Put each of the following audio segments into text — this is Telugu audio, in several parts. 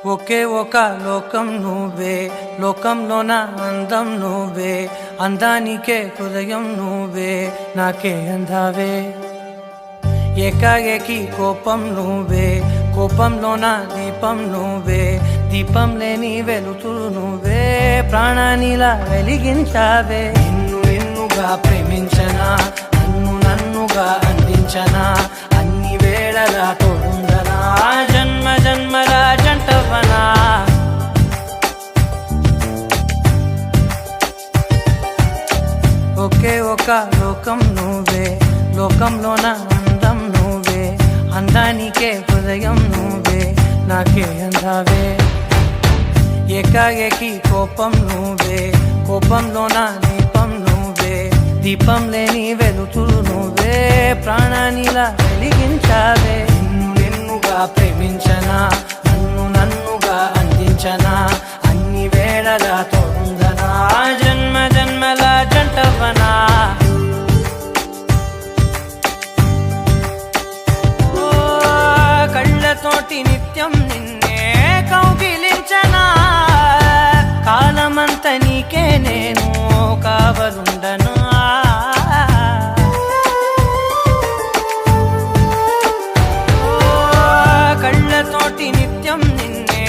ఒకే ఒక లోకం నువ్వే, లోకంలోన అందం నువ్వే, అందానికే హృదయం నువ్వే, నాకే అందావే. ఏకాఏకి కోపం నువ్వే, కోపంలోన దీపం నువ్వే, దీపం లేని వెలుతురు నువ్వే, ప్రాణానిలా వెలిగించావే. నిన్నుగా ప్రేమించనా, నన్నుగా అందించనా, అన్ని వేళలా తోడుందనా, జన్మ జన్మల జంటవనా. ఒకే ఒక లోకం నువ్వే, లోకంలోన అందం నువ్వే, అందానికే హృదయం నువ్వే, నాకే అందావే. ఏకాఏకి కోపం నువ్వే, కోపంలోన దీపం నువ్వే, దీపం లేని వెలుతురు నువ్వే, ప్రాణానిలా వెలిగించావే. నిన్నుగా ప్రేమించనా, నన్నుగా అందించనా, అన్ని వేళలా తోడుందనా, జన్మ జన్మల జంటవనా. కళ్ళతోటి నిత్యం నిన్నే కౌగిలించనా, కాలమంత నీకే నేను కావలుండనా. కళ్ళతోటి నిత్యం నిన్నే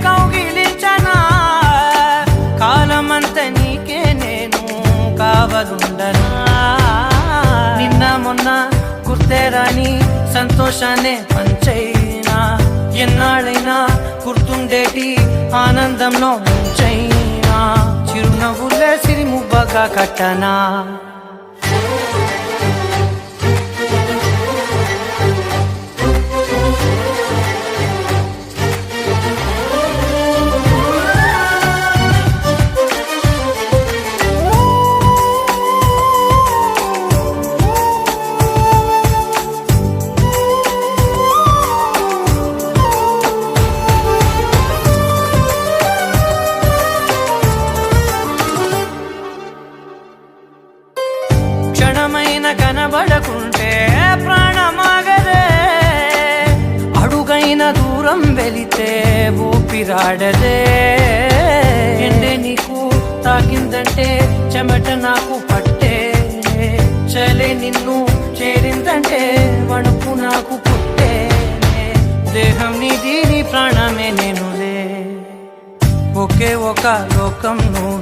కౌగిలించనా, కాలమంత నీకే నేను కావలుండనా. నిన్న మొన్న గుర్తేరాని సంతోషాన్నే పంచైనా, ఎన్నాళ్ళైనా గుర్తుండేటి ఆనందంలో ముంచైనా, చిరునవ్వులే సిరిముబ్బగా కట్టనా. క్షణమైన కనబడకుంటే ప్రాణమాగదే, అడుగైన దూరం వెళితే ఊపిరాడదే. ఎండే నీకు తాకిందంటే చెమట నాకు పట్టే, చలే నిన్ను చేరిందంటే వణుకు నాకు పుట్టే, దేహం నీది నీ ప్రాణమే నేనులే. ఒకే ఒక లోకం నువ్వు.